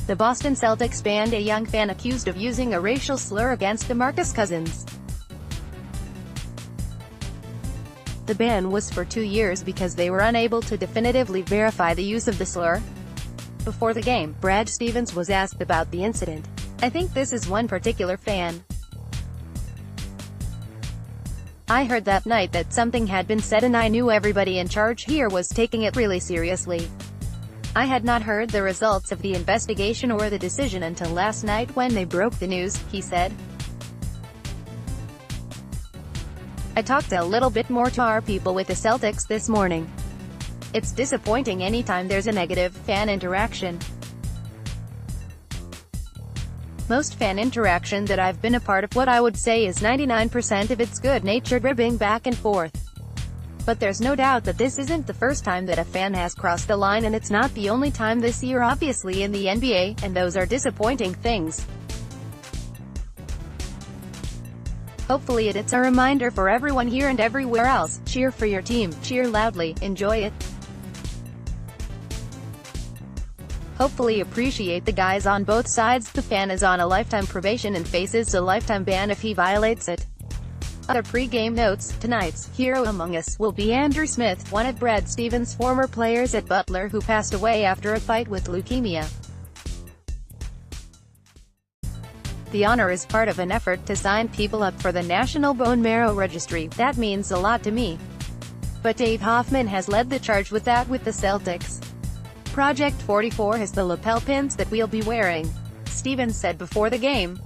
The Boston Celtics banned a young fan accused of using a racial slur against DeMarcus Cousins. The ban was for 2 years because they were unable to definitively verify the use of the slur. Before the game, Brad Stevens was asked about the incident. "I think this is one particular fan. I heard that night that something had been said and I knew everybody in charge here was taking it really seriously. I had not heard the results of the investigation or the decision until last night when they broke the news," he said. "I talked a little bit more to our people with the Celtics this morning. It's disappointing anytime there's a negative fan interaction. Most fan interaction that I've been a part of, what I would say is 99% of it's good-natured ribbing back and forth. But there's no doubt that this isn't the first time that a fan has crossed the line, and it's not the only time this year obviously in the NBA, and those are disappointing things. Hopefully it's a reminder for everyone here and everywhere else. Cheer for your team, cheer loudly, enjoy it. Hopefully appreciate the guys on both sides. The fan is on a lifetime probation and faces a lifetime ban if he violates it." Other pre-game notes: tonight's hero among us will be Andrew Smith, one of Brad Stevens' former players at Butler who passed away after a fight with leukemia. The honor is part of an effort to sign people up for the National Bone Marrow Registry. That means a lot to me. But Dave Hoffman has led the charge with that with the Celtics. Project 44 has the lapel pins that we'll be wearing, Stevens said before the game.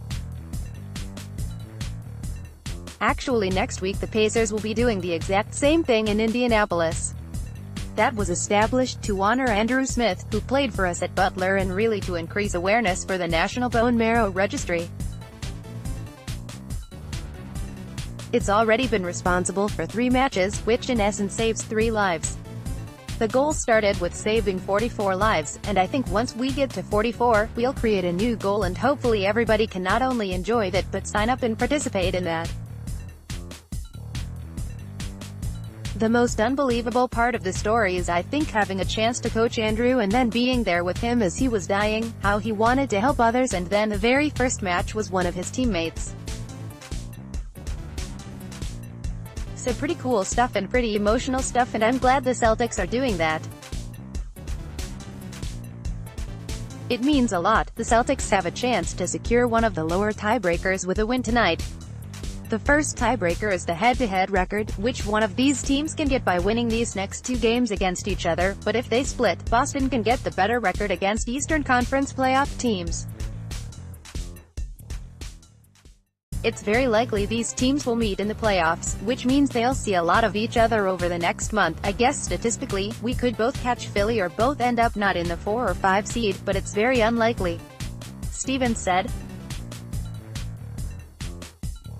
Actually, next week the Pacers will be doing the exact same thing in Indianapolis. That was established to honor Andrew Smith, who played for us at Butler, and really to increase awareness for the National Bone Marrow Registry. It's already been responsible for 3 matches, which in essence saves 3 lives. The goal started with saving 44 lives, and I think once we get to 44, we'll create a new goal, and hopefully everybody can not only enjoy that but sign up and participate in that. The most unbelievable part of the story is, I think, having a chance to coach Andrew and then being there with him as he was dying, how he wanted to help others, and then the very first match was one of his teammates. So pretty cool stuff and pretty emotional stuff, and I'm glad the Celtics are doing that. It means a lot. The Celtics have a chance to secure one of the lower tiebreakers with a win tonight. The first tiebreaker is the head-to-head record, which one of these teams can get by winning these next 2 games against each other, but if they split, Boston can get the better record against Eastern Conference playoff teams. It's very likely these teams will meet in the playoffs, which means they'll see a lot of each other over the next month. I guess statistically, we could both catch Philly or both end up not in the 4 or 5 seed, but it's very unlikely," Stevens said.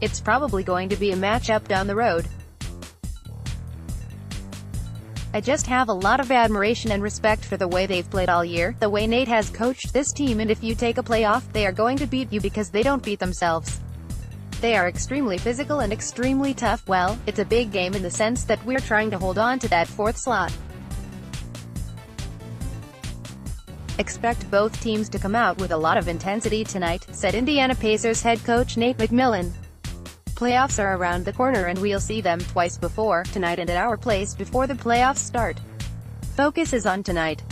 "It's probably going to be a matchup down the road. I just have a lot of admiration and respect for the way they've played all year, the way Nate has coached this team, and if you take a playoff, they are going to beat you because they don't beat themselves. They are extremely physical and extremely tough. Well, it's a big game in the sense that we're trying to hold on to that 4th slot. Expect both teams to come out with a lot of intensity tonight," said Indiana Pacers head coach Nate McMillan. "Playoffs are around the corner and we'll see them twice before, tonight and at our place before the playoffs start. Focus is on tonight.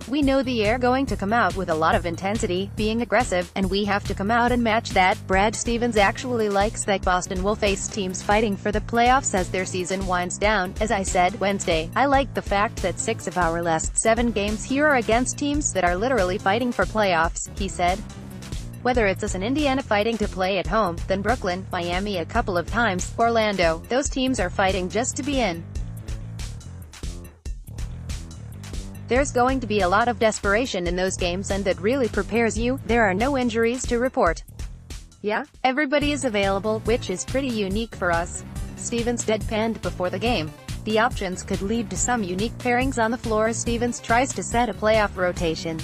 We know the air going to come out with a lot of intensity, being aggressive, and we have to come out and match that." Brad Stevens actually likes that Boston will face teams fighting for the playoffs as their season winds down. "As I said Wednesday, I like the fact that 6 of our last 7 games here are against teams that are literally fighting for playoffs," he said. "Whether it's us in Indiana fighting to play at home, then Brooklyn, Miami a couple of times, Orlando, those teams are fighting just to be in. There's going to be a lot of desperation in those games, and that really prepares you. There are no injuries to report. Yeah, everybody is available, which is pretty unique for us," Stevens deadpanned before the game. The options could lead to some unique pairings on the floor as Stevens tries to set a playoff rotation.